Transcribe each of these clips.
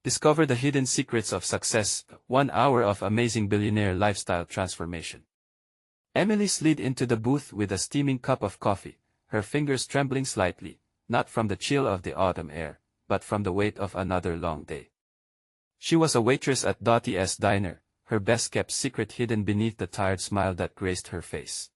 Discover the hidden secrets of success, 1 hour of amazing billionaire lifestyle transformation. Emily slid into the booth with a steaming cup of coffee, her fingers trembling slightly, not from the chill of the autumn air, but from the weight of another long day. She was a waitress at Dottie's diner, her best-kept secret hidden beneath the tired smile that graced her face.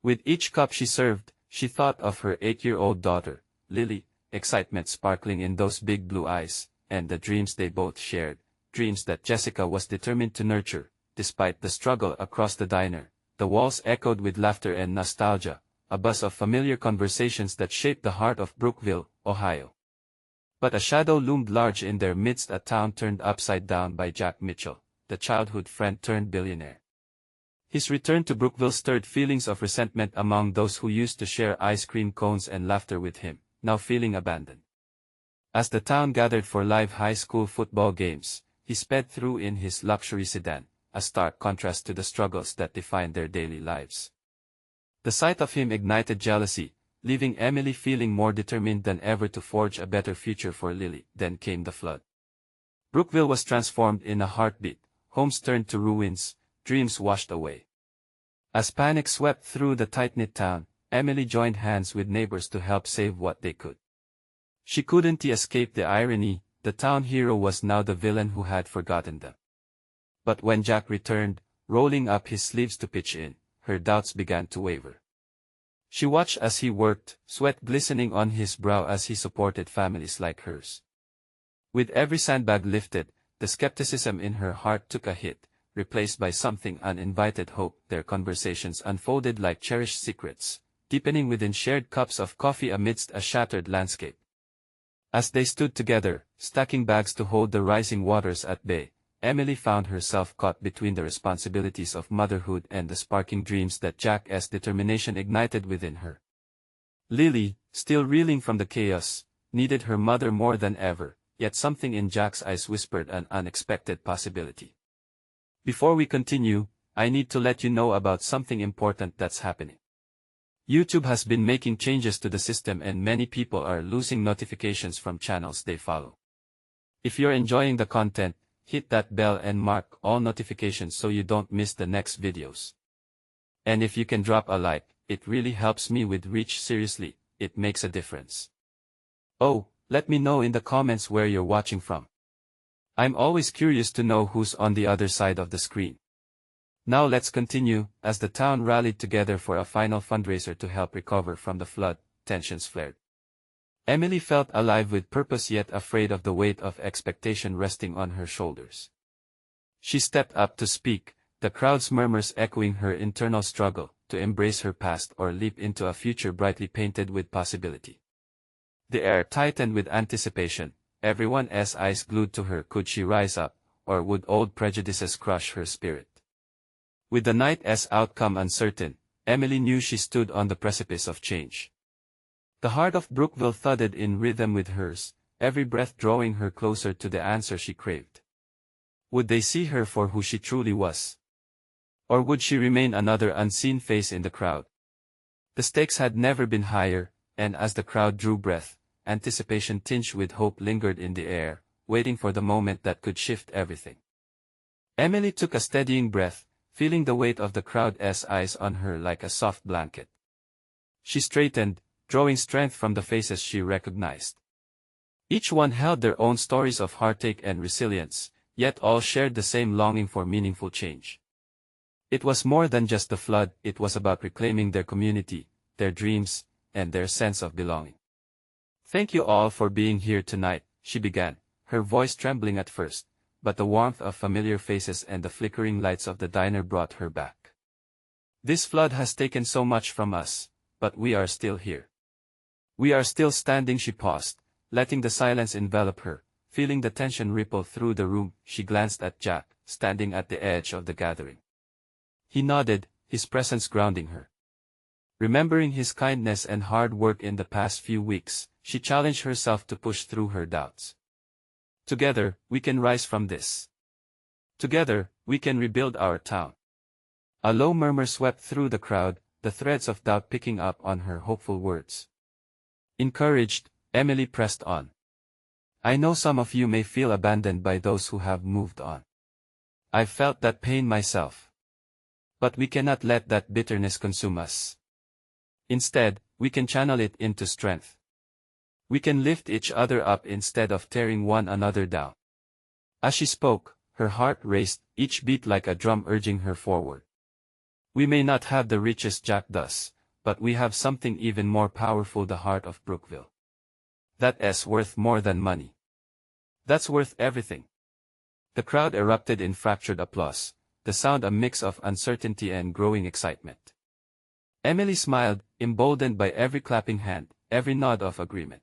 With each cup she served, she thought of her 8-year-old daughter, Lily, excitement sparkling in those big blue eyes, and the dreams they both shared, dreams that Jessica was determined to nurture. Despite the struggle across the diner, the walls echoed with laughter and nostalgia, a buzz of familiar conversations that shaped the heart of Brookville, Ohio. But a shadow loomed large in their midst, a town turned upside down by Jack Mitchell, the childhood friend turned billionaire. His return to Brookville stirred feelings of resentment among those who used to share ice cream cones and laughter with him, now feeling abandoned. As the town gathered for live high school football games, he sped through in his luxury sedan, a stark contrast to the struggles that defined their daily lives. The sight of him ignited jealousy, leaving Emily feeling more determined than ever to forge a better future for Lily. Then came the flood. Brookville was transformed in a heartbeat, homes turned to ruins, dreams washed away. As panic swept through the tight-knit town, Emily joined hands with neighbors to help save what they could. She couldn't escape the irony, the town hero was now the villain who had forgotten them. But when Jack returned, rolling up his sleeves to pitch in, her doubts began to waver. She watched as he worked, sweat glistening on his brow as he supported families like hers. With every sandbag lifted, the skepticism in her heart took a hit, replaced by something uninvited hope. Their conversations unfolded like cherished secrets, deepening within shared cups of coffee amidst a shattered landscape. As they stood together, stacking bags to hold the rising waters at bay, Emily found herself caught between the responsibilities of motherhood and the sparking dreams that Jack's determination ignited within her. Lily, still reeling from the chaos, needed her mother more than ever, yet something in Jack's eyes whispered an unexpected possibility. Before we continue, I need to let you know about something important that's happening. YouTube has been making changes to the system and many people are losing notifications from channels they follow. If you're enjoying the content, hit that bell and mark all notifications so you don't miss the next videos. And if you can drop a like, it really helps me with reach. Seriously, it makes a difference. Oh, let me know in the comments where you're watching from. I'm always curious to know who's on the other side of the screen. Now let's continue. As the town rallied together for a final fundraiser to help recover from the flood, tensions flared. Emily felt alive with purpose yet afraid of the weight of expectation resting on her shoulders. She stepped up to speak, the crowd's murmurs echoing her internal struggle, to embrace her past or leap into a future brightly painted with possibility. The air tightened with anticipation, everyone's eyes glued to her. Could she rise up, or would old prejudices crush her spirit? With the night's outcome uncertain, Emily knew she stood on the precipice of change. The heart of Brookville thudded in rhythm with hers, every breath drawing her closer to the answer she craved. Would they see her for who she truly was? Or would she remain another unseen face in the crowd? The stakes had never been higher, and as the crowd drew breath, anticipation tinged with hope lingered in the air, waiting for the moment that could shift everything. Emily took a steadying breath, feeling the weight of the crowd's eyes on her like a soft blanket. She straightened, drawing strength from the faces she recognized. Each one held their own stories of heartache and resilience, yet all shared the same longing for meaningful change. It was more than just the flood, it was about reclaiming their community, their dreams, and their sense of belonging. Thank you all for being here tonight, she began, her voice trembling at first, but the warmth of familiar faces and the flickering lights of the diner brought her back. This flood has taken so much from us, but we are still here. We are still standing. She paused, letting the silence envelop her, feeling the tension ripple through the room. She glanced at Jack, standing at the edge of the gathering. He nodded, his presence grounding her. Remembering his kindness and hard work in the past few weeks, she challenged herself to push through her doubts. Together, we can rise from this. Together, we can rebuild our town. A low murmur swept through the crowd, the threads of doubt picking up on her hopeful words. Encouraged, Emily pressed on. I know some of you may feel abandoned by those who have moved on. I've felt that pain myself. But we cannot let that bitterness consume us. Instead, we can channel it into strength. We can lift each other up instead of tearing one another down. As she spoke, her heart raced, each beat like a drum urging her forward. We may not have the riches Jack does, but we have something even more powerful: the heart of Brookville. That's worth more than money. That's worth everything. The crowd erupted in fractured applause, the sound a mix of uncertainty and growing excitement. Emily smiled, emboldened by every clapping hand, every nod of agreement.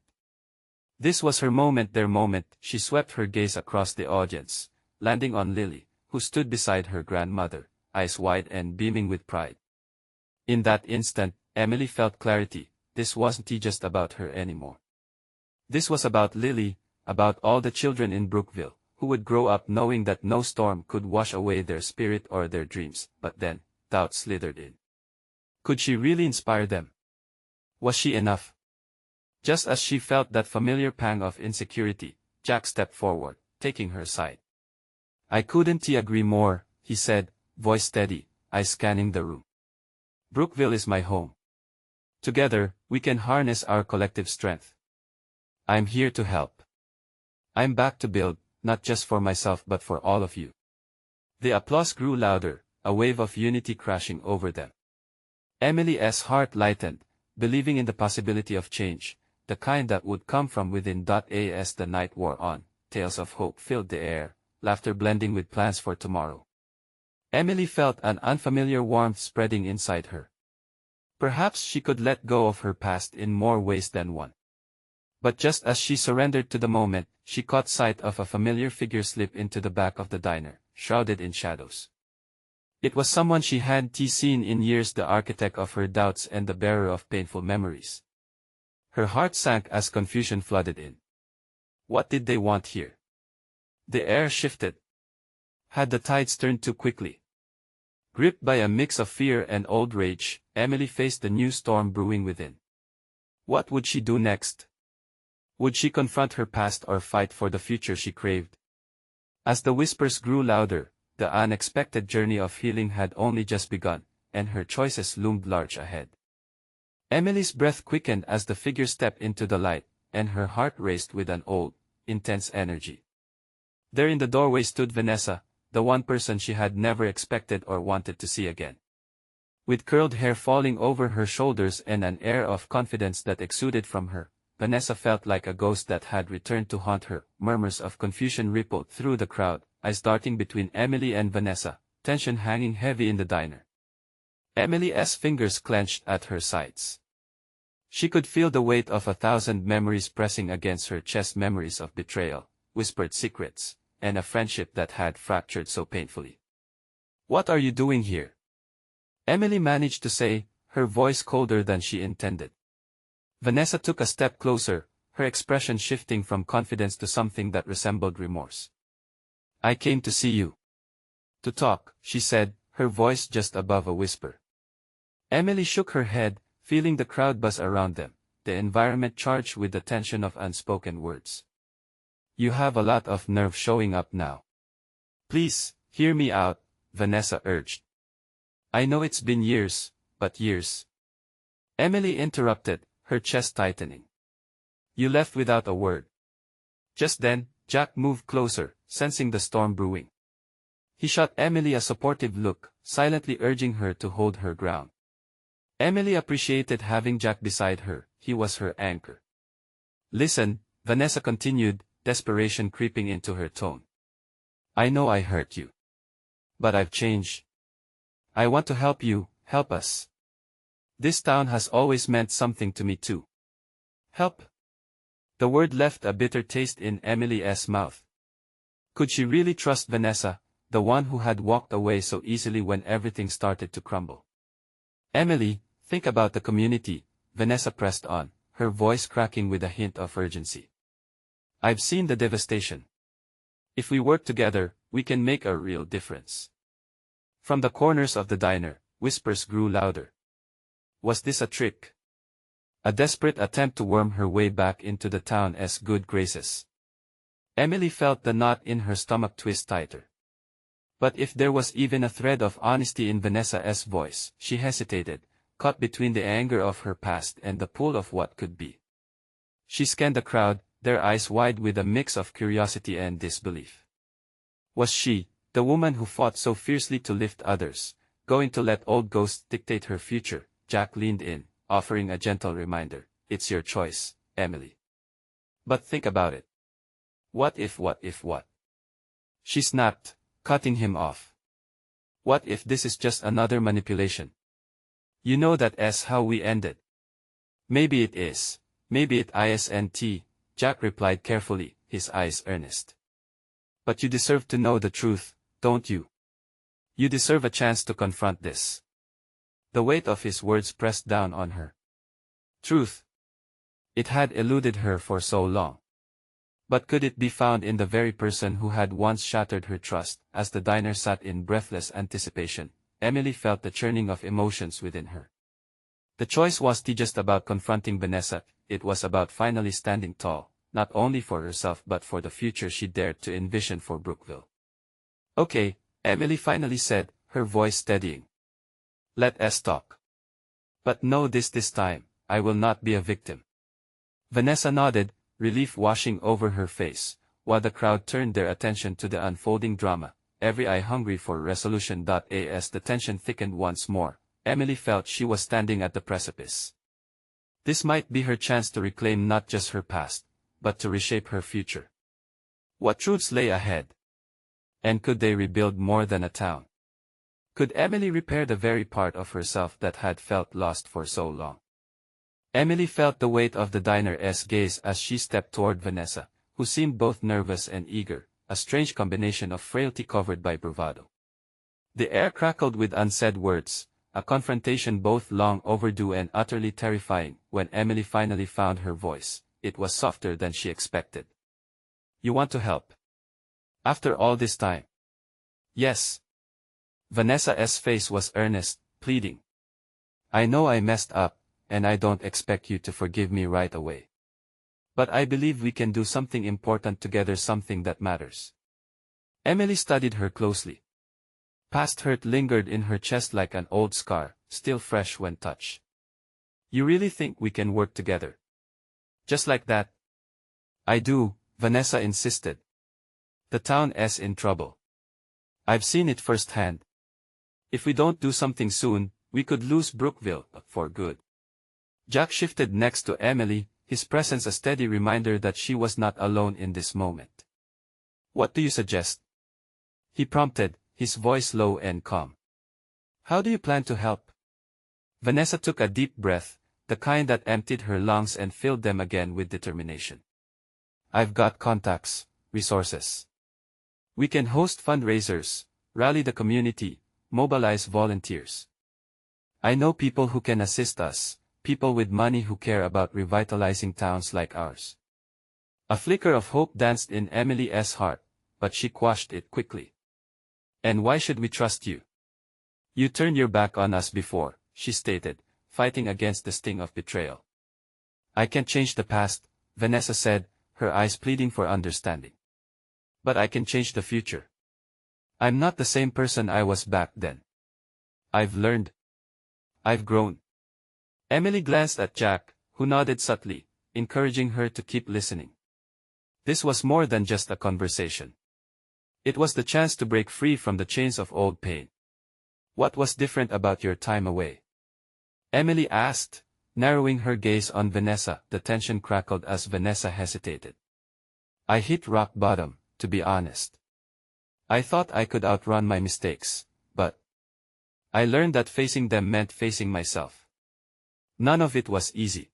This was her moment, their moment. She swept her gaze across the audience, landing on Lily, who stood beside her grandmother, eyes wide and beaming with pride. In that instant, Emily felt clarity. This wasn't just about her anymore. This was about Lily, about all the children in Brookville, who would grow up knowing that no storm could wash away their spirit or their dreams. But then, doubt slithered in. Could she really inspire them? Was she enough? Just as she felt that familiar pang of insecurity, Jack stepped forward, taking her side. I couldn't agree more, he said, voice steady, eyes scanning the room. Brookville is my home. Together, we can harness our collective strength. I'm here to help. I'm back to build, not just for myself but for all of you. The applause grew louder, a wave of unity crashing over them. Emily's heart lightened, believing in the possibility of change, the kind that would come from within. As the night wore on, tales of hope filled the air, laughter blending with plans for tomorrow. Emily felt an unfamiliar warmth spreading inside her. Perhaps she could let go of her past in more ways than one. But just as she surrendered to the moment, she caught sight of a familiar figure slip into the back of the diner, shrouded in shadows. It was someone she hadn't seen in years, the architect of her doubts and the bearer of painful memories. Her heart sank as confusion flooded in. What did they want here? The air shifted. Had the tides turned too quickly? Gripped by a mix of fear and old rage, Emily faced the new storm brewing within. What would she do next? Would she confront her past or fight for the future she craved? As the whispers grew louder, the unexpected journey of healing had only just begun, and her choices loomed large ahead. Emily's breath quickened as the figure stepped into the light, and her heart raced with an old, intense energy. There in the doorway stood Vanessa, the one person she had never expected or wanted to see again. With curled hair falling over her shoulders and an air of confidence that exuded from her, Vanessa felt like a ghost that had returned to haunt her. Murmurs of confusion rippled through the crowd, eyes darting between Emily and Vanessa, tension hanging heavy in the diner. Emily's fingers clenched at her sides. She could feel the weight of 1,000 memories pressing against her chest, memories of betrayal, whispered secrets, and a friendship that had fractured so painfully. What are you doing here? Emily managed to say, her voice colder than she intended. Vanessa took a step closer, her expression shifting from confidence to something that resembled remorse. I came to see you. To talk, she said, her voice just above a whisper. Emily shook her head, feeling the crowd buzz around them, the environment charged with the tension of unspoken words. You have a lot of nerve showing up now. Please, hear me out, Vanessa urged. I know it's been years, but years. Emily interrupted, her chest tightening. You left without a word. Just then, Jack moved closer, sensing the storm brewing. He shot Emily a supportive look, silently urging her to hold her ground. Emily appreciated having Jack beside her, he was her anchor. Listen, Vanessa continued, desperation creeping into her tone. I know I hurt you. But I've changed. I want to help you, help us. This town has always meant something to me too. Help. The word left a bitter taste in Emily's mouth. Could she really trust Vanessa, the one who had walked away so easily when everything started to crumble? Emily, think about the community, Vanessa pressed on, her voice cracking with a hint of urgency. I've seen the devastation. If we work together, we can make a real difference. From the corners of the diner, whispers grew louder. Was this a trick? A desperate attempt to worm her way back into the town's good graces? Emily felt the knot in her stomach twist tighter. But if there was even a thread of honesty in Vanessa's voice, she hesitated, caught between the anger of her past and the pull of what could be. She scanned the crowd, their eyes wide with a mix of curiosity and disbelief. Was she, the woman who fought so fiercely to lift others, going to let old ghosts dictate her future? Jack leaned in, offering a gentle reminder. It's your choice, Emily. But think about it. What if? She snapped, cutting him off. What if this is just another manipulation? You know that's how we ended. Maybe it is. Maybe it isn't, Jack replied carefully, his eyes earnest. But you deserve to know the truth, don't you? You deserve a chance to confront this. The weight of his words pressed down on her. Truth. It had eluded her for so long. But could it be found in the very person who had once shattered her trust? As the diner sat in breathless anticipation, Emily felt the churning of emotions within her. The choice wasn't just about confronting Vanessa, it was about finally standing tall, not only for herself but for the future she dared to envision for Brookville. Okay, Emily finally said, her voice steadying. Let us talk. But know this time, I will not be a victim. Vanessa nodded, relief washing over her face, while the crowd turned their attention to the unfolding drama, every eye hungry for resolution. As the tension thickened once more, Emily felt she was standing at the precipice. This might be her chance to reclaim not just her past, but to reshape her future. What truths lay ahead? And could they rebuild more than a town? Could Emily repair the very part of herself that had felt lost for so long? Emily felt the weight of the diner's gaze as she stepped toward Vanessa, who seemed both nervous and eager, a strange combination of frailty covered by bravado. The air crackled with unsaid words, a confrontation both long overdue and utterly terrifying. When Emily finally found her voice, it was softer than she expected. You want to help? After all this time? Yes. Vanessa's face was earnest, pleading. I know I messed up, and I don't expect you to forgive me right away. But I believe we can do something important together, something that matters. Emily studied her closely. Past hurt lingered in her chest like an old scar, still fresh when touched. You really think we can work together? Just like that? I do, Vanessa insisted. The town is in trouble. I've seen it firsthand. If we don't do something soon, we could lose Brookville for good. Jack shifted next to Emily, his presence a steady reminder that she was not alone in this moment. What do you suggest? He prompted, his voice low and calm. How do you plan to help? Vanessa took a deep breath, the kind that emptied her lungs and filled them again with determination. I've got contacts, resources. We can host fundraisers, rally the community, mobilize volunteers. I know people who can assist us, people with money who care about revitalizing towns like ours. A flicker of hope danced in Emily's heart, but she quashed it quickly. And why should we trust you? You turned your back on us before, she stated, fighting against the sting of betrayal. I can't change the past, Vanessa said, her eyes pleading for understanding. But I can change the future. I'm not the same person I was back then. I've learned. I've grown. Emily glanced at Jack, who nodded subtly, encouraging her to keep listening. This was more than just a conversation. It was the chance to break free from the chains of old pain. What was different about your time away? Emily asked, narrowing her gaze on Vanessa. The tension crackled as Vanessa hesitated. I hit rock bottom, to be honest. I thought I could outrun my mistakes, but I learned that facing them meant facing myself. None of it was easy.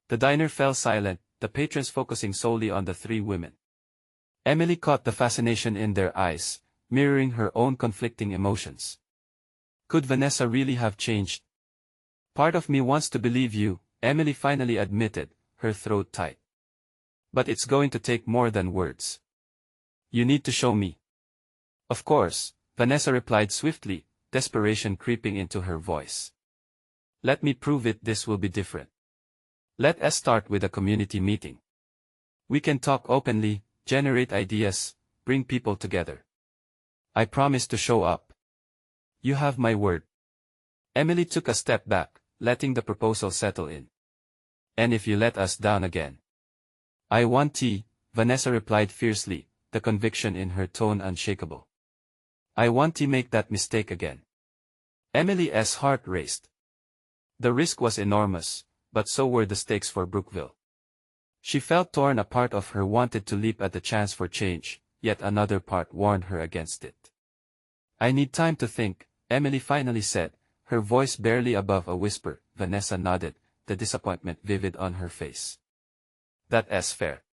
The diner fell silent, the patrons focusing solely on the three women. Emily caught the fascination in their eyes, mirroring her own conflicting emotions. Could Vanessa really have changed? Part of me wants to believe you, Emily finally admitted, her throat tight. But it's going to take more than words. You need to show me. Of course, Vanessa replied swiftly, desperation creeping into her voice. Let me prove it. This will be different. Let us start with a community meeting. We can talk openly, generate ideas, bring people together. I promise to show up. You have my word. Emily took a step back, letting the proposal settle in. And if you let us down again? I want tea, Vanessa replied fiercely, the conviction in her tone unshakable. I want to make that mistake again. Emily's heart raced. The risk was enormous, but so were the stakes for Brookville. She felt torn. A part of her wanted to leap at the chance for change, yet another part warned her against it. I need time to think, Emily finally said, her voice barely above a whisper. Vanessa nodded, the disappointment vivid on her face. That's fair.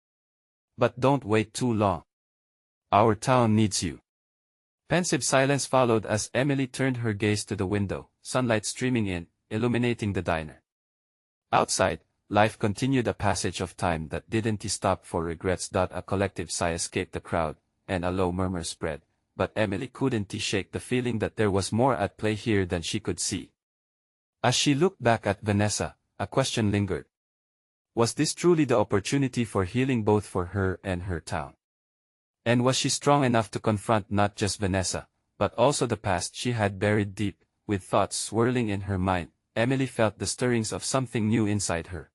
But don't wait too long. Our town needs you. Pensive silence followed as Emily turned her gaze to the window, sunlight streaming in, illuminating the diner. Outside, life continued, a passage of time that didn't stop for regrets. A collective sigh escaped the crowd, and a low murmur spread, but Emily couldn't shake the feeling that there was more at play here than she could see. As she looked back at Vanessa, a question lingered. Was this truly the opportunity for healing, both for her and her town? And was she strong enough to confront not just Vanessa, but also the past she had buried deep? With thoughts swirling in her mind, Emily felt the stirrings of something new inside her.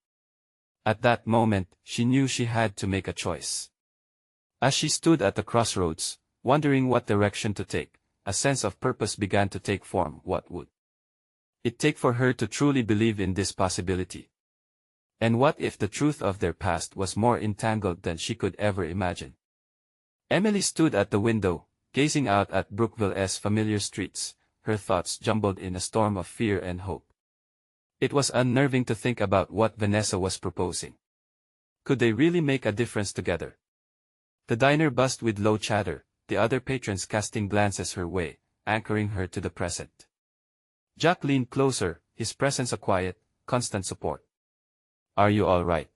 At that moment, she knew she had to make a choice. As she stood at the crossroads, wondering what direction to take, a sense of purpose began to take form. What would it take for her to truly believe in this possibility? And what if the truth of their past was more entangled than she could ever imagine? Emily stood at the window, gazing out at Brookville's familiar streets, her thoughts jumbled in a storm of fear and hope. It was unnerving to think about what Vanessa was proposing. Could they really make a difference together? The diner buzzed with low chatter, the other patrons casting glances her way, anchoring her to the present. Jack leaned closer, his presence a quiet, constant support. Are you all right?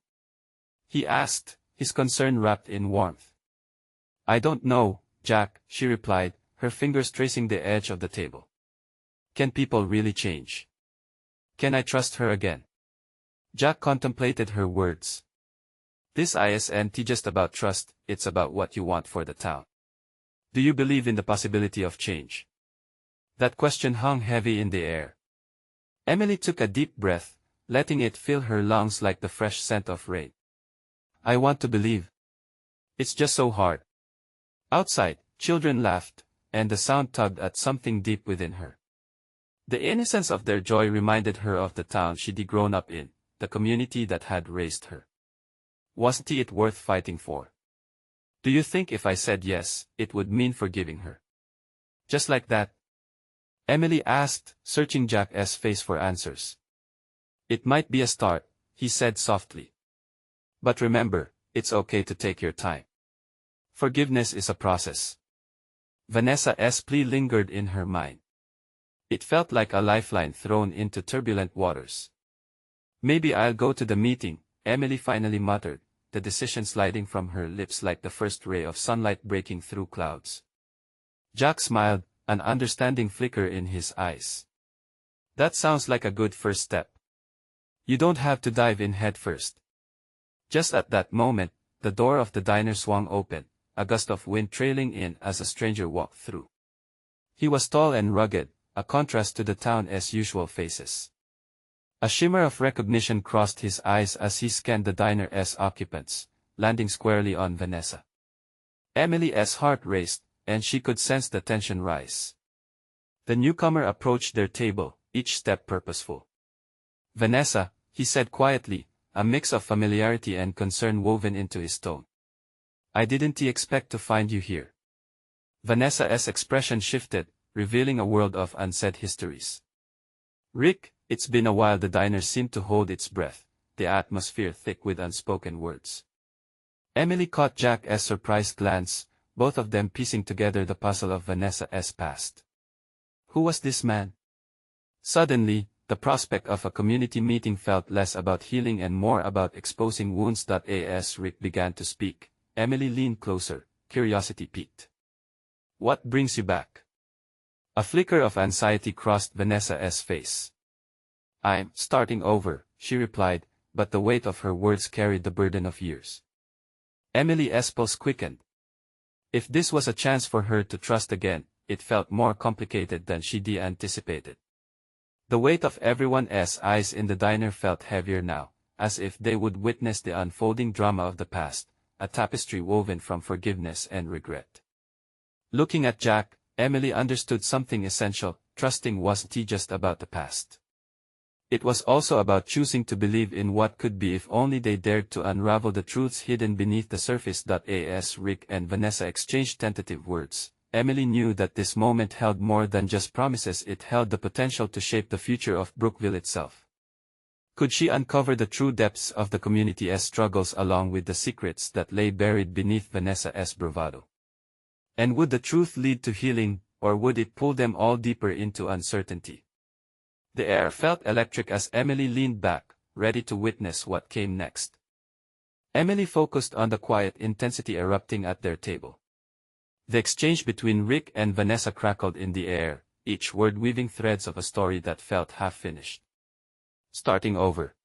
He asked, his concern wrapped in warmth. I don't know, Jack, she replied, her fingers tracing the edge of the table. Can people really change? Can I trust her again? Jack contemplated her words. This isn't just about trust, it's about what you want for the town. Do you believe in the possibility of change? That question hung heavy in the air. Emily took a deep breath, letting it fill her lungs like the fresh scent of rain. I want to believe. It's just so hard. Outside, children laughed, and the sound tugged at something deep within her. The innocence of their joy reminded her of the town she'd grown up in, the community that had raised her. Wasn't it worth fighting for? Do you think if I said yes, it would mean forgiving her? Just like that? Emily asked, searching Jack's face for answers. It might be a start, he said softly. But remember, it's okay to take your time. Forgiveness is a process. Vanessa's plea lingered in her mind. It felt like a lifeline thrown into turbulent waters. Maybe I'll go to the meeting, Emily finally muttered, the decision sliding from her lips like the first ray of sunlight breaking through clouds. Jack smiled, an understanding flicker in his eyes. That sounds like a good first step. You don't have to dive in head first. Just at that moment, the door of the diner swung open, a gust of wind trailing in as a stranger walked through. He was tall and rugged, a contrast to the town's usual faces. A shimmer of recognition crossed his eyes as he scanned the diner's occupants, landing squarely on Vanessa. Emily's heart raced, and she could sense the tension rise. The newcomer approached their table, each step purposeful. Vanessa, he said quietly, a mix of familiarity and concern woven into his tone. I didn't expect to find you here. Vanessa's expression shifted, revealing a world of unsaid histories. Rick, it's been a while. The diner seemed to hold its breath, the atmosphere thick with unspoken words. Emily caught Jack's surprised glance, both of them piecing together the puzzle of Vanessa's past. Who was this man? Suddenly, the prospect of a community meeting felt less about healing and more about exposing wounds. As Rick began to speak, Emily leaned closer, curiosity piqued. What brings you back? A flicker of anxiety crossed Vanessa's face. I'm starting over, she replied, but the weight of her words carried the burden of years. Emily's pulse quickened. If this was a chance for her to trust again, it felt more complicated than she'd anticipated. The weight of everyone's eyes in the diner felt heavier now, as if they would witness the unfolding drama of the past, a tapestry woven from forgiveness and regret. Looking at Jack, Emily understood something essential: trusting wasn't just about the past. It was also about choosing to believe in what could be if only they dared to unravel the truths hidden beneath the surface. As Rick and Vanessa exchanged tentative words, Emily knew that this moment held more than just promises. It held the potential to shape the future of Brookville itself. Could she uncover the true depths of the community's struggles along with the secrets that lay buried beneath Vanessa's bravado? And would the truth lead to healing, or would it pull them all deeper into uncertainty? The air felt electric as Emily leaned back, ready to witness what came next. Emily focused on the quiet intensity erupting at their table. The exchange between Rick and Vanessa crackled in the air, each word weaving threads of a story that felt half-finished. Starting over.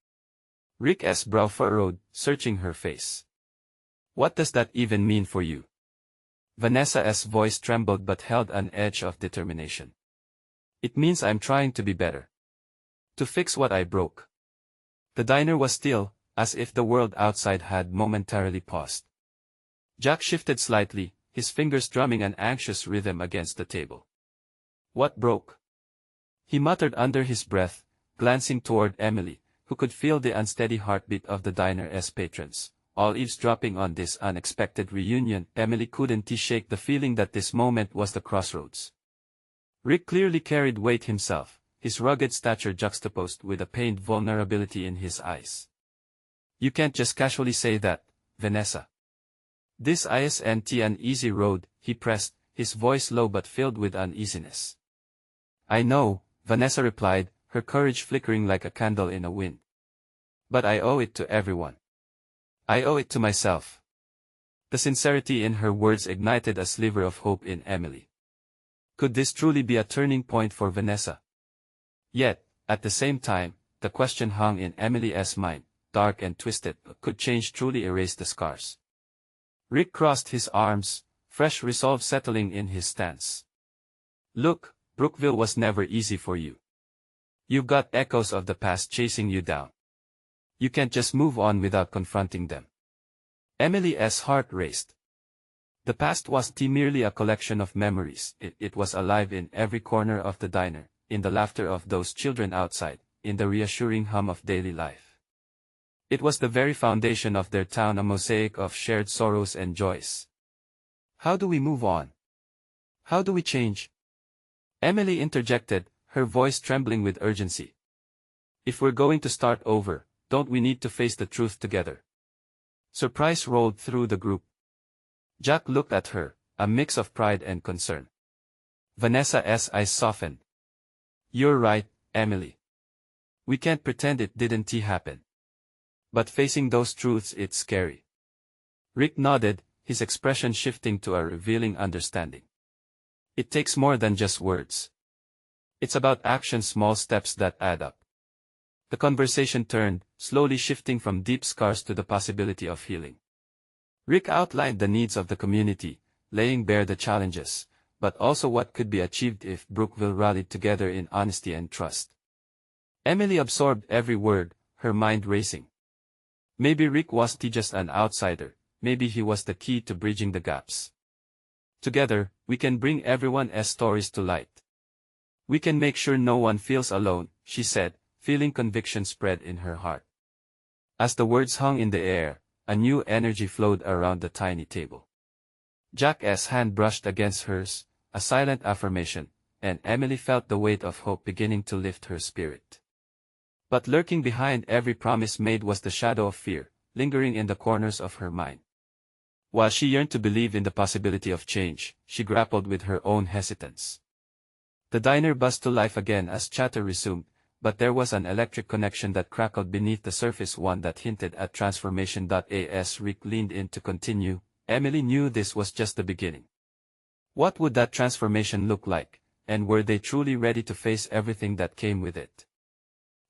Rick's brow furrowed, searching her face. What does that even mean for you? Vanessa's voice trembled but held an edge of determination. It means I'm trying to be better. To fix what I broke. The diner was still, as if the world outside had momentarily paused. Jack shifted slightly, his fingers drumming an anxious rhythm against the table. What broke? He muttered under his breath, glancing toward Emily, who could feel the unsteady heartbeat of the diner's patrons, all eavesdropping on this unexpected reunion. Emily couldn't shake the feeling that this moment was the crossroads. Rick clearly carried weight himself, his rugged stature juxtaposed with a pained vulnerability in his eyes. You can't just casually say that, Vanessa. This isn't an easy road, he pressed, his voice low but filled with uneasiness. I know, Vanessa replied, her courage flickering like a candle in a wind. But I owe it to everyone. I owe it to myself. The sincerity in her words ignited a sliver of hope in Emily. Could this truly be a turning point for Vanessa? Yet, at the same time, the question hung in Emily's mind, dark and twisted. Could change truly erase the scars? Rick crossed his arms, fresh resolve settling in his stance. Look, Brookville was never easy for you. You've got echoes of the past chasing you down. You can't just move on without confronting them. Emily's heart raced. The past wasn't merely a collection of memories, it was alive in every corner of the diner, in the laughter of those children outside, in the reassuring hum of daily life. It was the very foundation of their town, a mosaic of shared sorrows and joys. How do we move on? How do we change? Emily interjected, her voice trembling with urgency. If we're going to start over, don't we need to face the truth together? Surprise rolled through the group. Jack looked at her, a mix of pride and concern. Vanessa's eyes softened. You're right, Emily. We can't pretend it didn't happen. But facing those truths, it's scary. Rick nodded, his expression shifting to a revealing understanding. It takes more than just words. It's about action, small steps that add up. The conversation turned, slowly shifting from deep scars to the possibility of healing. Rick outlined the needs of the community, laying bare the challenges, but also what could be achieved if Brookville rallied together in honesty and trust. Emily absorbed every word, her mind racing. Maybe Rick wasn't just an outsider, maybe he was the key to bridging the gaps. Together, we can bring everyone's stories to light. We can make sure no one feels alone, she said, feeling conviction spread in her heart. As the words hung in the air, a new energy flowed around the tiny table. Jack's hand brushed against hers, a silent affirmation, and Emily felt the weight of hope beginning to lift her spirit. But lurking behind every promise made was the shadow of fear, lingering in the corners of her mind. While she yearned to believe in the possibility of change, she grappled with her own hesitance. The diner buzzed to life again as chatter resumed, but there was an electric connection that crackled beneath the surface, one that hinted at transformation. As Rick leaned in to continue, Emily knew this was just the beginning. What would that transformation look like, and were they truly ready to face everything that came with it?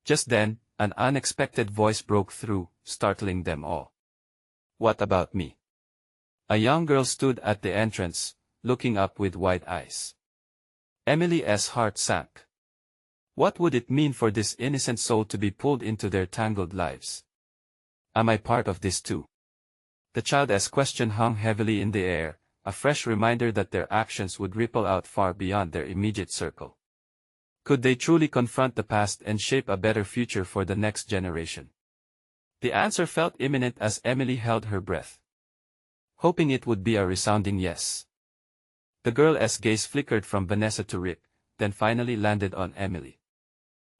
Just then, an unexpected voice broke through, startling them all. What about me? A young girl stood at the entrance, looking up with wide eyes. Emily's heart sank. What would it mean for this innocent soul to be pulled into their tangled lives? Am I part of this too? The child's question hung heavily in the air, a fresh reminder that their actions would ripple out far beyond their immediate circle. Could they truly confront the past and shape a better future for the next generation? The answer felt imminent as Emily held her breath, hoping it would be a resounding yes. The girl's gaze flickered from Vanessa to Rick, then finally landed on Emily.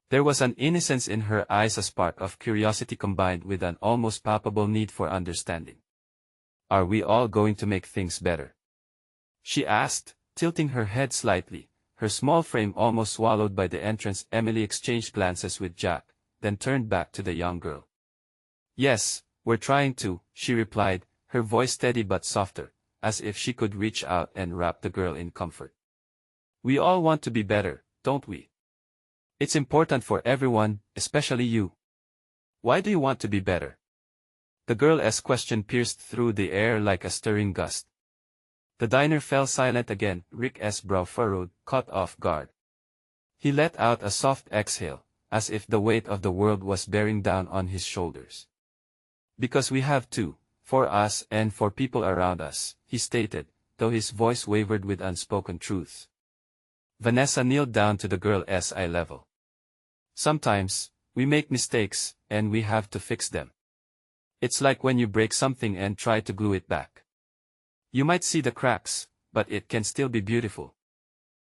There was an innocence in her eyes, a spark of curiosity combined with an almost palpable need for understanding. Are we all going to make things better? She asked, tilting her head slightly, her small frame almost swallowed by the entrance. Emily exchanged glances with Jack, then turned back to the young girl. Yes, we're trying to, she replied, her voice steady but softer, as if she could reach out and wrap the girl in comfort. We all want to be better, don't we? It's important for everyone, especially you. Why do you want to be better? The girl's question pierced through the air like a stirring gust. The diner fell silent again, Rick's brow furrowed, caught off guard. He let out a soft exhale, as if the weight of the world was bearing down on his shoulders. Because we have to, for us and for people around us, he stated, though his voice wavered with unspoken truth. Vanessa kneeled down to the girl's eye level. Sometimes, we make mistakes, and we have to fix them. It's like when you break something and try to glue it back. You might see the cracks, but it can still be beautiful.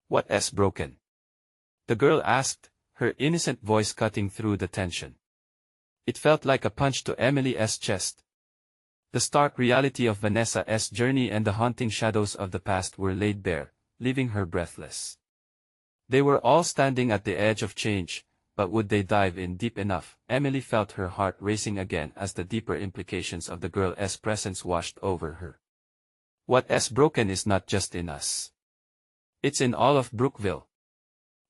What's broken? The girl asked, her innocent voice cutting through the tension. It felt like a punch to Emily's chest. The stark reality of Vanessa's journey and the haunting shadows of the past were laid bare, leaving her breathless. They were all standing at the edge of change, but would they dive in deep enough? Emily felt her heart racing again as the deeper implications of the girl's presence washed over her. What's broken is not just in us. It's in all of Brookville.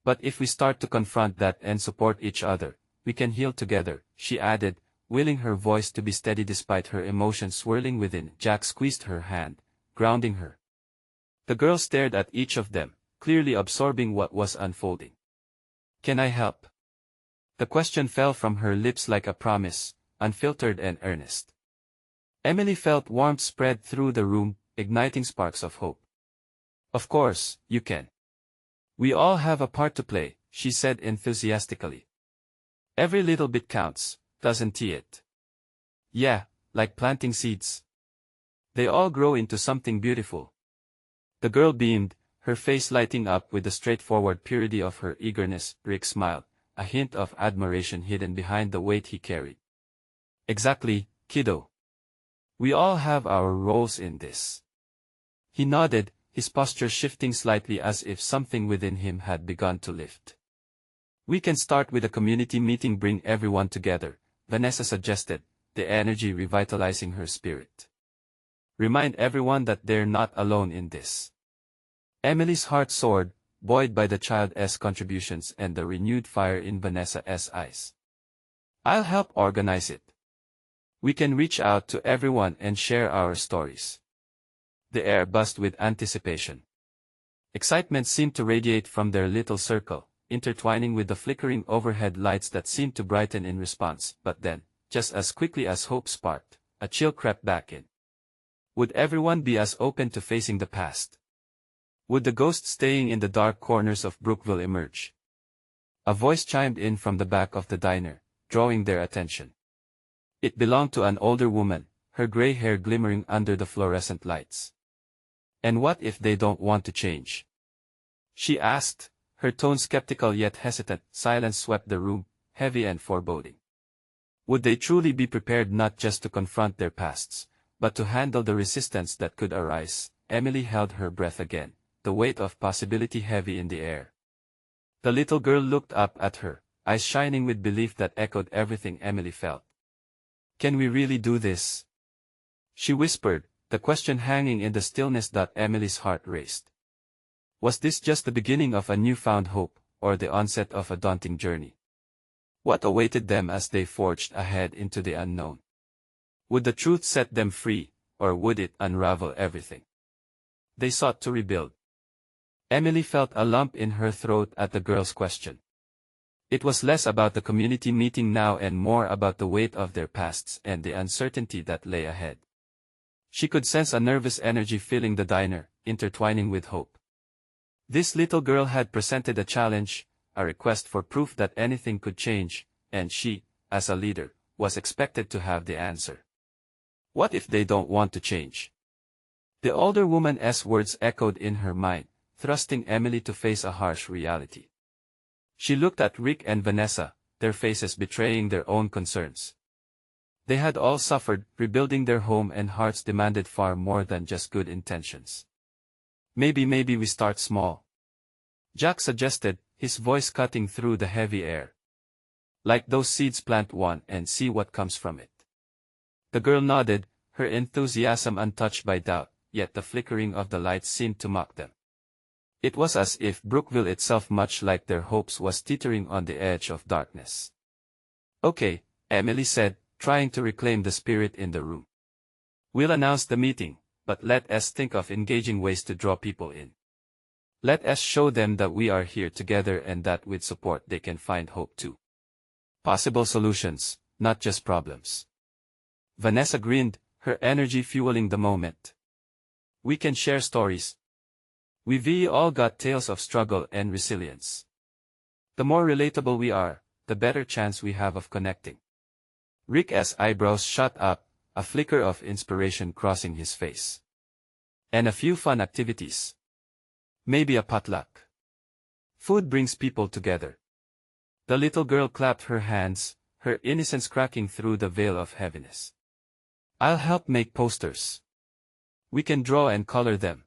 But if we start to confront that and support each other, we can heal together, she added, willing her voice to be steady despite her emotions swirling within. Jack squeezed her hand, grounding her. The girl stared at each of them, clearly absorbing what was unfolding. Can I help? The question fell from her lips like a promise, unfiltered and earnest. Emily felt warmth spread through the room, igniting sparks of hope. Of course, you can. We all have a part to play, she said enthusiastically. Every little bit counts, doesn't it? Yeah, like planting seeds. They all grow into something beautiful. The girl beamed, her face lighting up with the straightforward purity of her eagerness. Rick smiled, a hint of admiration hidden behind the weight he carried. Exactly, kiddo. We all have our roles in this. He nodded, his posture shifting slightly as if something within him had begun to lift. We can start with a community meeting, bring everyone together, Vanessa suggested, the energy revitalizing her spirit. Remind everyone that they're not alone in this. Emily's heart soared, buoyed by the child's contributions and the renewed fire in Vanessa's eyes. I'll help organize it. We can reach out to everyone and share our stories. The air buzzed with anticipation. Excitement seemed to radiate from their little circle, intertwining with the flickering overhead lights that seemed to brighten in response. But then, just as quickly as hope sparked, a chill crept back in. Would everyone be as open to facing the past? Would the ghost staying in the dark corners of Brookville emerge? A voice chimed in from the back of the diner, drawing their attention. It belonged to an older woman, her gray hair glimmering under the fluorescent lights. And what if they don't want to change? She asked, her tone skeptical yet hesitant. Silence swept the room, heavy and foreboding. Would they truly be prepared not just to confront their pasts, but to handle the resistance that could arise? Emily held her breath again, the weight of possibility heavy in the air. The little girl looked up at her, eyes shining with belief that echoed everything Emily felt. Can we really do this? She whispered, the question hanging in the stillness. Emily's heart raced. Was this just the beginning of a newfound hope, or the onset of a daunting journey? What awaited them as they forged ahead into the unknown? Would the truth set them free, or would it unravel everything? They sought to rebuild. Emily felt a lump in her throat at the girl's question. It was less about the community meeting now and more about the weight of their pasts and the uncertainty that lay ahead. She could sense a nervous energy filling the diner, intertwining with hope. This little girl had presented a challenge, a request for proof that anything could change, and she, as a leader, was expected to have the answer. What if they don't want to change? The older woman's words echoed in her mind, thrusting Emily to face a harsh reality. She looked at Rick and Vanessa, their faces betraying their own concerns. They had all suffered, rebuilding their home, and hearts demanded far more than just good intentions. Maybe we start small," Jack suggested, his voice cutting through the heavy air. "Like those seeds, plant one and see what comes from it." The girl nodded, her enthusiasm untouched by doubt, yet the flickering of the lights seemed to mock them. It was as if Brookville itself, much like their hopes, was teetering on the edge of darkness. "Okay," Emily said, trying to reclaim the spirit in the room. "We'll announce the meeting, but let us think of engaging ways to draw people in. Let us show them that we are here together and that with support they can find hope too. Possible solutions, not just problems." Vanessa grinned, her energy fueling the moment. "We can share stories. We've all got tales of struggle and resilience. The more relatable we are, the better chance we have of connecting." Rick's eyebrows shot up, a flicker of inspiration crossing his face. "And a few fun activities. Maybe a potluck. Food brings people together." The little girl clapped her hands, her innocence cracking through the veil of heaviness. "I'll help make posters. We can draw and color them."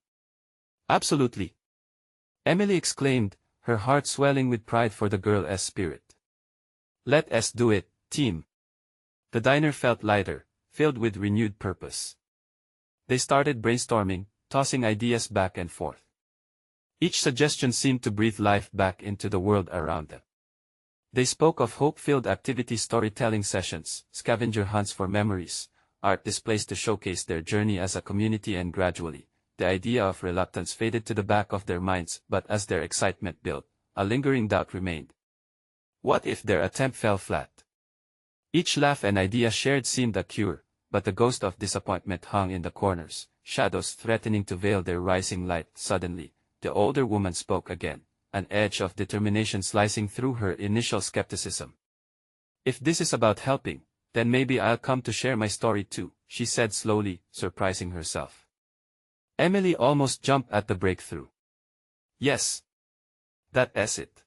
"Absolutely," Emily exclaimed, her heart swelling with pride for the girl's spirit. "Let us do it, team." The diner felt lighter, filled with renewed purpose. They started brainstorming, tossing ideas back and forth. Each suggestion seemed to breathe life back into the world around them. They spoke of hope-filled activities, storytelling sessions, scavenger hunts for memories, art displays to showcase their journey as a community, and gradually, the idea of reluctance faded to the back of their minds, but as their excitement built, a lingering doubt remained. What if their attempt fell flat? Each laugh and idea shared seemed a cure, but the ghost of disappointment hung in the corners, shadows threatening to veil their rising light. Suddenly, the older woman spoke again, an edge of determination slicing through her initial skepticism. "If this is about helping, then maybe I'll come to share my story too," she said slowly, surprising herself. Emily almost jumped at the breakthrough. "Yes. That's it.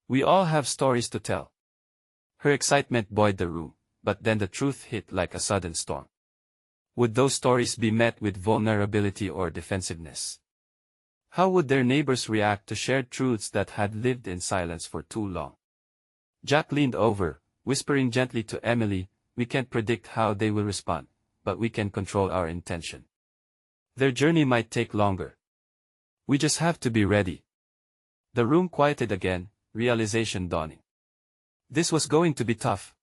We all have stories to tell." Her excitement buoyed the room, but then the truth hit like a sudden storm. Would those stories be met with vulnerability or defensiveness? How would their neighbors react to shared truths that had lived in silence for too long? Jack leaned over, whispering gently to Emily, "We can't predict how they will respond, but we can control our intention. Their journey might take longer. We just have to be ready." The room quieted again, realization dawning. This was going to be tough.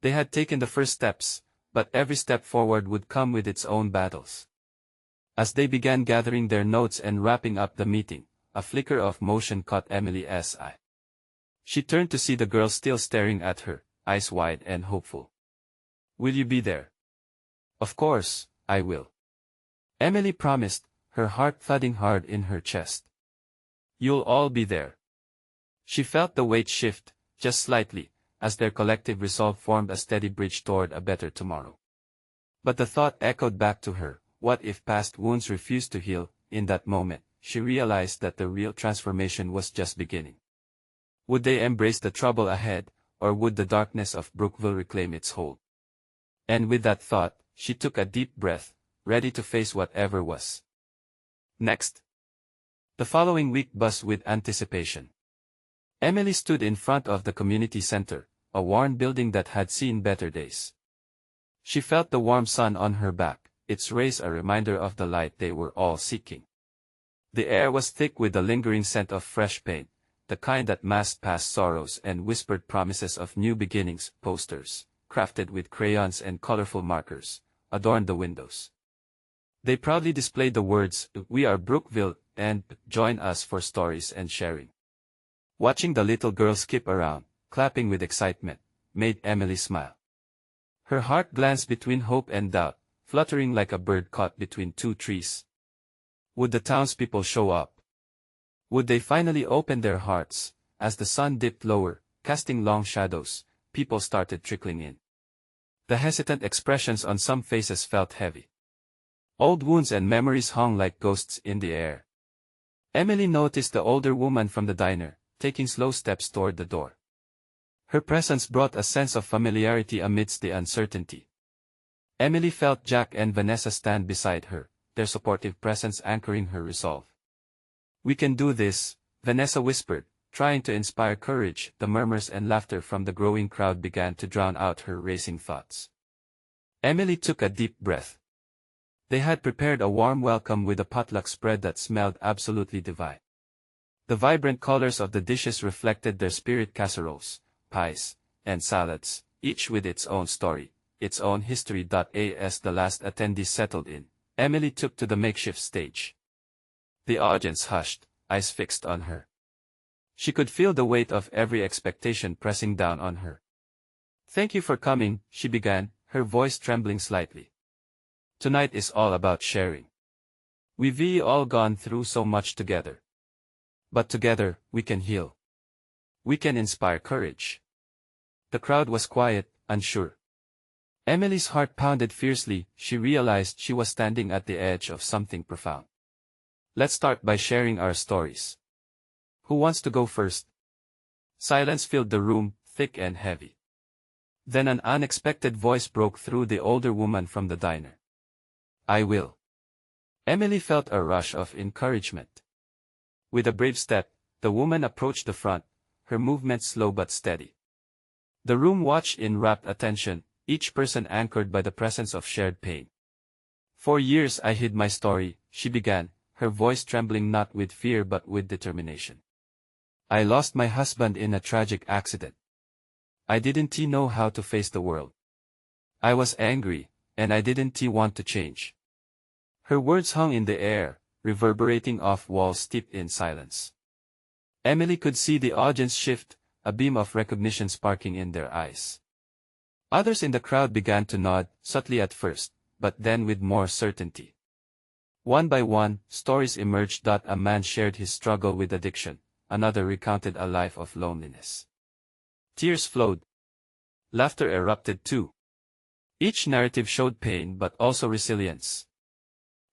They had taken the first steps, but every step forward would come with its own battles. As they began gathering their notes and wrapping up the meeting, a flicker of motion caught Emily's eye. She turned to see the girl still staring at her, eyes wide and hopeful. "Will you be there?" "Of course, I will," Emily promised, her heart thudding hard in her chest. "You'll all be there." She felt the weight shift, just slightly, as their collective resolve formed a steady bridge toward a better tomorrow. But the thought echoed back to her, what if past wounds refused to heal? In that moment, she realized that the real transformation was just beginning. Would they embrace the trouble ahead, or would the darkness of Brookville reclaim its hold? And with that thought, she took a deep breath, ready to face whatever was next. The following week buzzed with anticipation. Emily stood in front of the community center, a worn building that had seen better days. She felt the warm sun on her back, its rays a reminder of the light they were all seeking. The air was thick with the lingering scent of fresh paint, the kind that masked past sorrows and whispered promises of new beginnings. Posters, crafted with crayons and colorful markers, adorned the windows. They proudly displayed the words, "We are Brookville," and "Join us for stories and sharing." Watching the little girl skip around, clapping with excitement, made Emily smile. Her heart glanced between hope and doubt, fluttering like a bird caught between two trees. Would the townspeople show up? Would they finally open their hearts? As the sun dipped lower, casting long shadows, people started trickling in. The hesitant expressions on some faces felt heavy. Old wounds and memories hung like ghosts in the air. Emily noticed the older woman from the diner, taking slow steps toward the door. Her presence brought a sense of familiarity amidst the uncertainty. Emily felt Jack and Vanessa stand beside her, their supportive presence anchoring her resolve. "We can do this," Vanessa whispered, trying to inspire courage. The murmurs and laughter from the growing crowd began to drown out her racing thoughts. Emily took a deep breath. They had prepared a warm welcome with a potluck spread that smelled absolutely divine. The vibrant colors of the dishes reflected their spirit: casseroles, pies, and salads, each with its own story, its own history. As the last attendee settled in, Emily took to the makeshift stage. The audience hushed, eyes fixed on her. She could feel the weight of every expectation pressing down on her. "Thank you for coming," she began, her voice trembling slightly. "Tonight is all about sharing. We've all gone through so much together. But together, we can heal. We can inspire courage." The crowd was quiet, unsure. Emily's heart pounded fiercely. She realized she was standing at the edge of something profound. "Let's start by sharing our stories. Who wants to go first?" Silence filled the room, thick and heavy. Then an unexpected voice broke through, the older woman from the diner. "I will." Emily felt a rush of encouragement. With a brave step, the woman approached the front, her movements slow but steady. The room watched in rapt attention, each person anchored by the presence of shared pain. "For years I hid my story," she began, her voice trembling not with fear but with determination. "I lost my husband in a tragic accident. I didn't know how to face the world. I was angry, and I didn't want to change." Her words hung in the air, reverberating off walls steeped in silence. Emily could see the audience shift, a beam of recognition sparking in their eyes. Others in the crowd began to nod, subtly at first, but then with more certainty. One by one, stories emerged. A man shared his struggle with addiction, another recounted a life of loneliness. Tears flowed. Laughter erupted too. Each narrative showed pain but also resilience.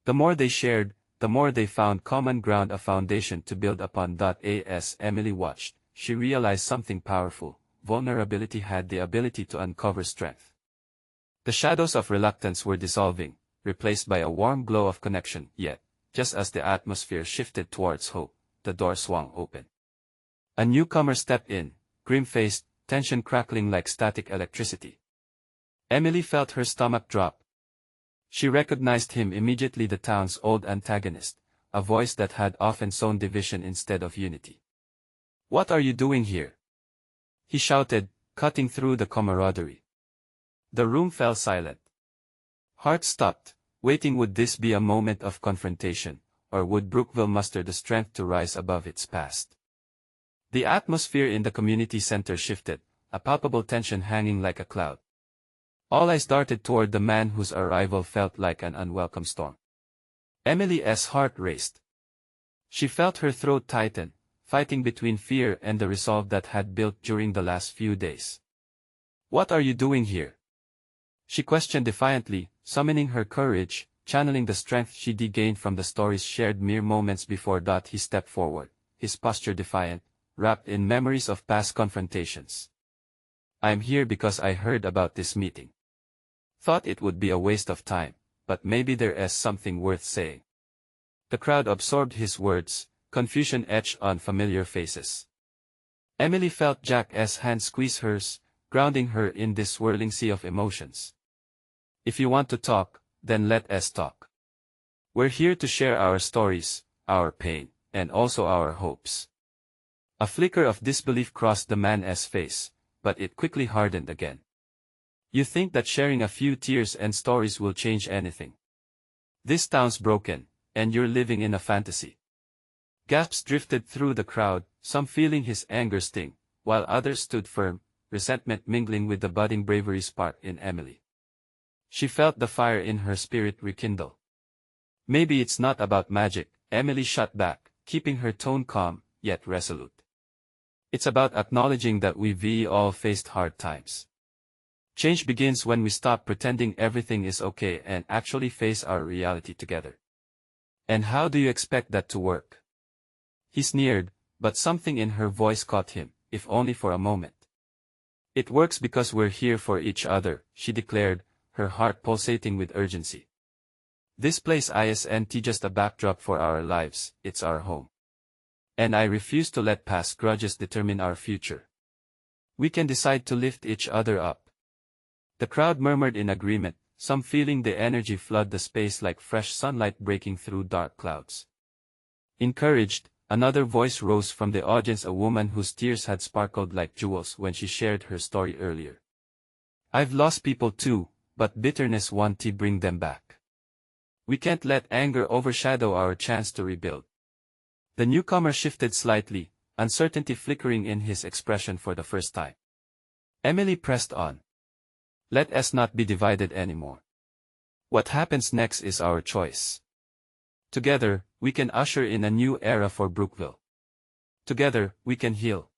The more they shared, the more they found common ground, a foundation to build upon. As Emily watched, she realized something powerful: vulnerability had the ability to uncover strength. The shadows of reluctance were dissolving, replaced by a warm glow of connection. Yet, just as the atmosphere shifted towards hope, the door swung open. A newcomer stepped in, grim-faced, tension crackling like static electricity. Emily felt her stomach drop. She recognized him immediately, the town's old antagonist, a voice that had often sown division instead of unity. "What are you doing here?" he shouted, cutting through the camaraderie. The room fell silent. Hearts stopped, waiting. Would this be a moment of confrontation, or would Brookville muster the strength to rise above its past? The atmosphere in the community center shifted, a palpable tension hanging like a cloud. All eyes darted toward the man whose arrival felt like an unwelcome storm. Emily's heart raced. She felt her throat tighten, fighting between fear and the resolve that had built during the last few days. "What are you doing here?" she questioned defiantly, summoning her courage, channeling the strength she'd gained from the stories shared mere moments before. He stepped forward, his posture defiant, wrapped in memories of past confrontations. "I'm here because I heard about this meeting. Thought it would be a waste of time, but maybe there is something worth saying." The crowd absorbed his words, confusion etched on familiar faces. Emily felt Jack's hand squeeze hers, grounding her in this swirling sea of emotions. "If you want to talk, then let us talk. We're here to share our stories, our pain, and also our hopes." A flicker of disbelief crossed the man's face, but it quickly hardened again. "You think that sharing a few tears and stories will change anything?" This town's broken, and you're living in a fantasy. Gasps drifted through the crowd, some feeling his anger sting, while others stood firm, resentment mingling with the budding bravery spark in Emily. She felt the fire in her spirit rekindle. Maybe it's not about magic, Emily shot back, keeping her tone calm, yet resolute. It's about acknowledging that we all faced hard times. Change begins when we stop pretending everything is okay and actually face our reality together. And how do you expect that to work? He sneered, but something in her voice caught him, if only for a moment. It works because we're here for each other, she declared, her heart pulsating with urgency. This place isn't just a backdrop for our lives, it's our home. And I refuse to let past grudges determine our future. We can decide to lift each other up. The crowd murmured in agreement, some feeling the energy flood the space like fresh sunlight breaking through dark clouds. Encouraged, another voice rose from the audience, a woman whose tears had sparkled like jewels when she shared her story earlier. I've lost people too, but bitterness won't bring them back. We can't let anger overshadow our chance to rebuild. The newcomer shifted slightly, uncertainty flickering in his expression for the first time. Emily pressed on. Let us not be divided anymore. What happens next is our choice. Together, we can usher in a new era for Brookville. Together, we can heal.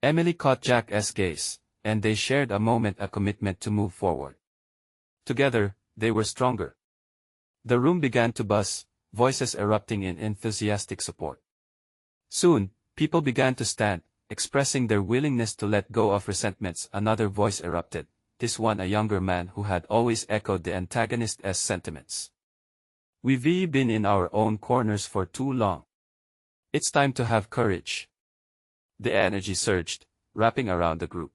Emily caught Jack's gaze, and they shared a moment, a commitment to move forward. Together, they were stronger. The room began to buzz, voices erupting in enthusiastic support. Soon, people began to stand, expressing their willingness to let go of resentments. Another voice erupted, this one a younger man who had always echoed the antagonist's sentiments. We've been in our own corners for too long. It's time to have courage. The energy surged, wrapping around the group.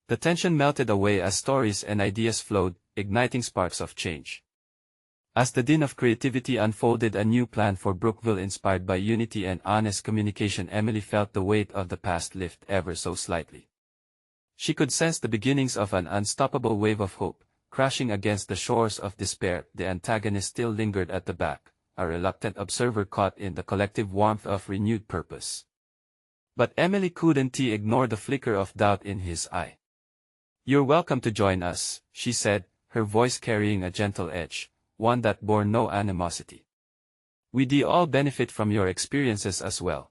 The tension melted away as stories and ideas flowed, igniting sparks of change. As the din of creativity unfolded, a new plan for Brookville inspired by unity and honest communication, Emily felt the weight of the past lift ever so slightly. She could sense the beginnings of an unstoppable wave of hope, crashing against the shores of despair. The antagonist still lingered at the back, a reluctant observer caught in the collective warmth of renewed purpose. But Emily couldn't ignore the flicker of doubt in his eye. You're welcome to join us, she said, her voice carrying a gentle edge, one that bore no animosity. We'd all benefit from your experiences as well.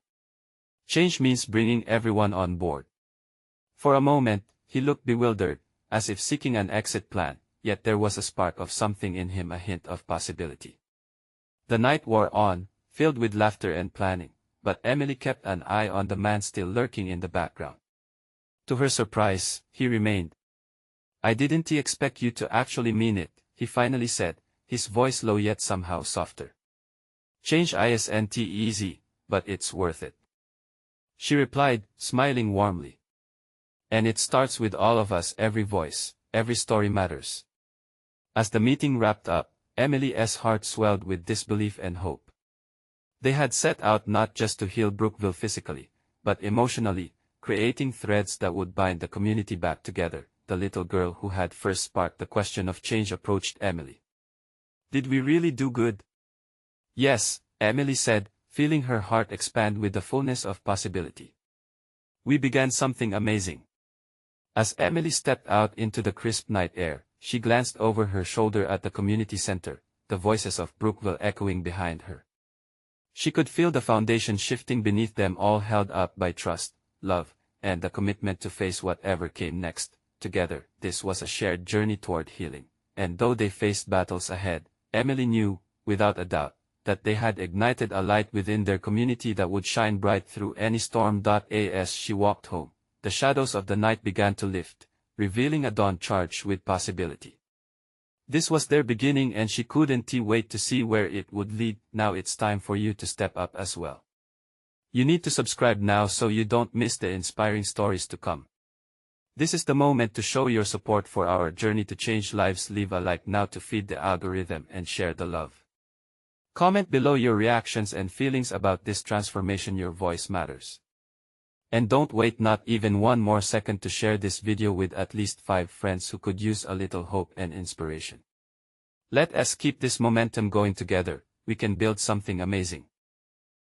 Change means bringing everyone on board. For a moment, he looked bewildered, as if seeking an exit plan, yet there was a spark of something in him, a hint of possibility. The night wore on, filled with laughter and planning, but Emily kept an eye on the man still lurking in the background. To her surprise, he remained. I didn't expect you to actually mean it, he finally said, his voice low yet somehow softer. Change isn't easy, but it's worth it. She replied, smiling warmly. And it starts with all of us. Every voice, every story matters. As the meeting wrapped up, Emily's heart swelled with disbelief and hope. They had set out not just to heal Brookville physically, but emotionally, creating threads that would bind the community back together. The little girl who had first sparked the question of change approached Emily. Did we really do good? Yes, Emily said, feeling her heart expand with the fullness of possibility. We began something amazing. As Emily stepped out into the crisp night air, she glanced over her shoulder at the community center, the voices of Brookville echoing behind her. She could feel the foundation shifting beneath them, all held up by trust, love, and the commitment to face whatever came next. Together, this was a shared journey toward healing, and though they faced battles ahead, Emily knew, without a doubt, that they had ignited a light within their community that would shine bright through any storm. As she walked home, the shadows of the night began to lift, revealing a dawn charged with possibility. This was their beginning, and she couldn't wait to see where it would lead. Now it's time for you to step up as well. You need to subscribe now so you don't miss the inspiring stories to come. This is the moment to show your support for our journey to change lives. Leave a like now to feed the algorithm and share the love. Comment below your reactions and feelings about this transformation. Your voice matters. And don't wait not even one more second to share this video with at least 5 friends who could use a little hope and inspiration. Let us keep this momentum going together, we can build something amazing.